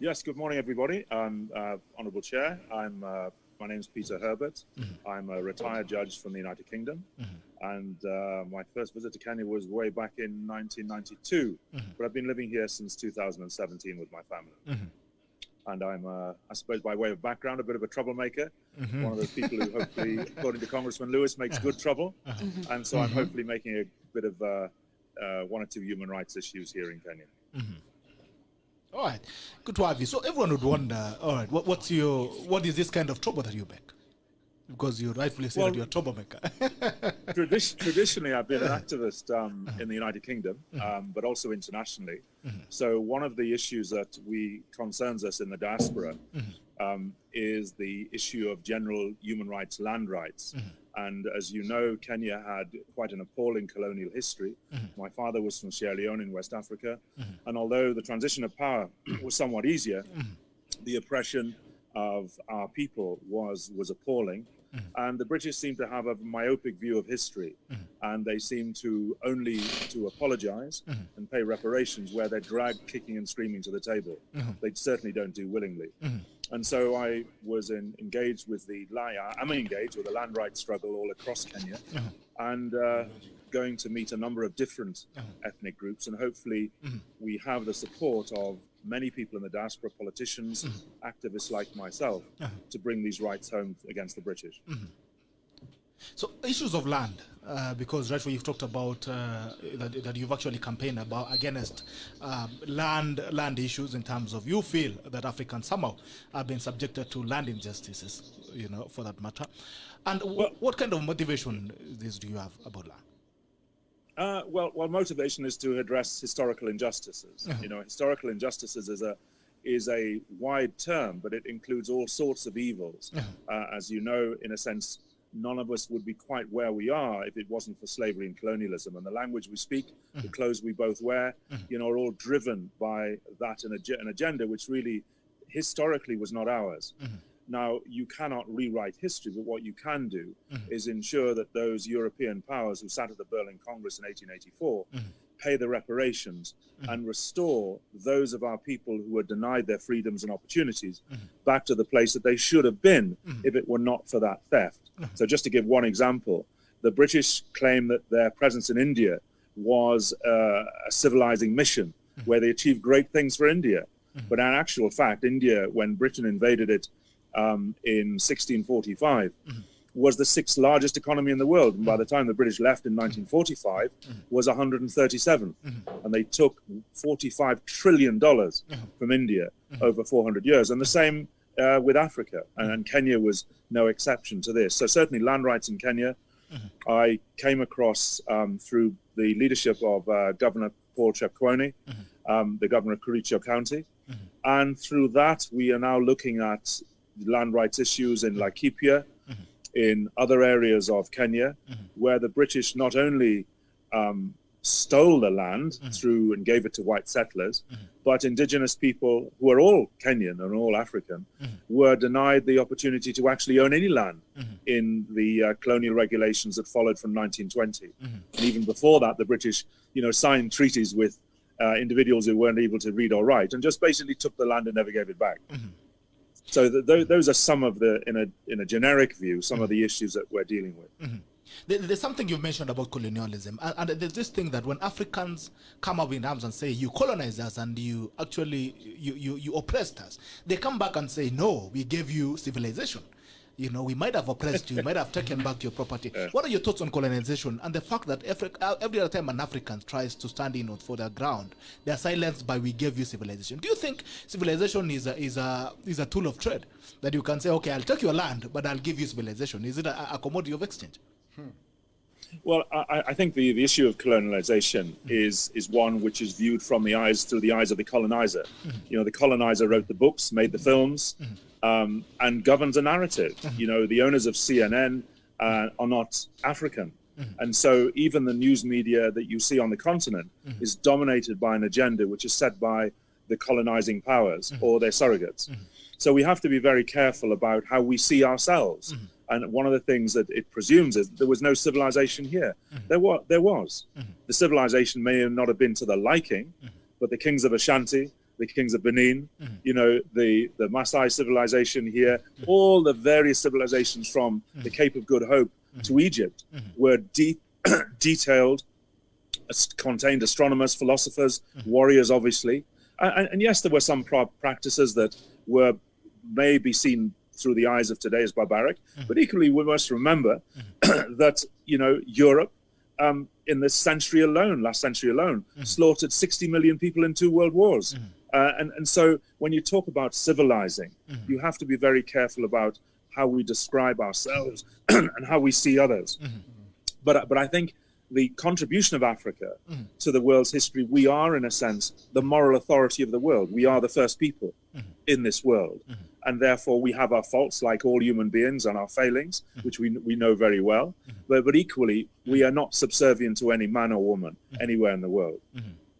Yes, good morning, everybody. Honourable Chair, my name's Peter Herbert. I'm a retired judge from the United Kingdom. And my first visit to Kenya was way back in 1992. But I've been living here since 2017 with my family. And I'm, I suppose by way of background, a bit of a troublemaker. One of those people who hopefully, according to Congressman Lewis, makes good trouble. And so I'm hopefully making a bit of one or two human rights issues here in Kenya. All right, good to have you. So everyone would wonder, all right, what is this kind of trouble that you make? Because you rightfully say that you're a troublemaker. Traditionally, I've been an activist in the United Kingdom, but also internationally. So one of the issues that concerns us in the diaspora is the issue of general human rights, land rights. And as you know, Kenya had quite an appalling colonial history. My father was from Sierra Leone in West Africa. And although the transition of power was somewhat easier, the oppression of our people was appalling. And the British seem to have a myopic view of history. And they seem to only to apologize and pay reparations where they're dragged kicking and screaming to the table. They certainly don't do willingly. And so I was engaged with I'm engaged with the land rights struggle all across Kenya, and going to meet a number of different ethnic groups, and hopefully we have the support of many people in the diaspora, politicians, activists like myself, to bring these rights home against the British. So issues of land, because rightfully you've talked about that you've actually campaigned against land issues in terms of you feel that Africans somehow have been subjected to land injustices, for that matter. And what kind of motivation do you have about land? Well, motivation is to address historical injustices. Historical injustices is a wide term, but it includes all sorts of evils. As you know, in a sense, none of us would be quite where we are if it wasn't for slavery and colonialism. And the language we speak, the clothes we both wear, are all driven by that an agenda which really historically was not ours. Now, you cannot rewrite history, but what you can do is ensure that those European powers who sat at the Berlin Congress in 1884 pay the reparations and restore those of our people who were denied their freedoms and opportunities back to the place that they should have been if it were not for that theft. So just to give one example, the British claim that their presence in India was a civilizing mission where they achieved great things for India. But in actual fact, India, when Britain invaded it in 1645, was the 6th largest economy in the world. And by the time the British left in 1945, was 137th. And they took $45 trillion from India over 400 years. And the same with Africa. And Kenya was no exception to this. So certainly land rights in Kenya, I came across through the leadership of Governor Paul Chepkwony, the governor of Kericho County. And through that, we are now looking at land rights issues in Laikipia, in other areas of Kenya, where the British not only stole the land through and gave it to white settlers, but indigenous people who are all Kenyan and all African were denied the opportunity to actually own any land in the colonial regulations that followed from 1920. And even before that, the British, signed treaties with individuals who weren't able to read or write and just basically took the land and never gave it back. So those are some of in a generic view, some of the issues that we're dealing with. There's something you mentioned about colonialism, and there's this thing that when Africans come up in arms and say, you colonized us and you actually, you oppressed us, they come back and say, no, we gave you civilization. We might have oppressed you, we might have taken back your property. What are your thoughts on colonization and the fact that every other time an African tries to stand in for their ground, they're silenced by we gave you civilization? Do you think civilization is a tool of trade? That you can say, okay, I'll take your land, but I'll give you civilization. Is it a commodity of exchange? Well, I think the issue of colonialization is one which is viewed through the eyes of the colonizer. The colonizer wrote the books, made the films, and governs a narrative. The owners of CNN are not African. And so even the news media that you see on the continent is dominated by an agenda which is set by the colonizing powers or their surrogates. So we have to be very careful about how we see ourselves. And one of the things that it presumes is there was no civilization here. There was. The civilization may not have been to the liking, but the kings of Ashanti the kings of Benin, you know, the Maasai civilization here, all the various civilizations from the Cape of Good Hope to Egypt were detailed, contained astronomers, philosophers, warriors, obviously. And yes, there were some practices that were maybe seen through the eyes of today as barbaric, but equally we must remember that, you know, Europe, in this century alone, last century alone, slaughtered 60 million people in 2 world wars. And so when you talk about civilizing, you have to be very careful about how we describe ourselves and how we see others. But I think the contribution of Africa to the world's history, we are, in a sense, the moral authority of the world. We are the first people in this world. And therefore, we have our faults, like all human beings, and our failings, which we know very well. But equally, we are not subservient to any man or woman anywhere in the world.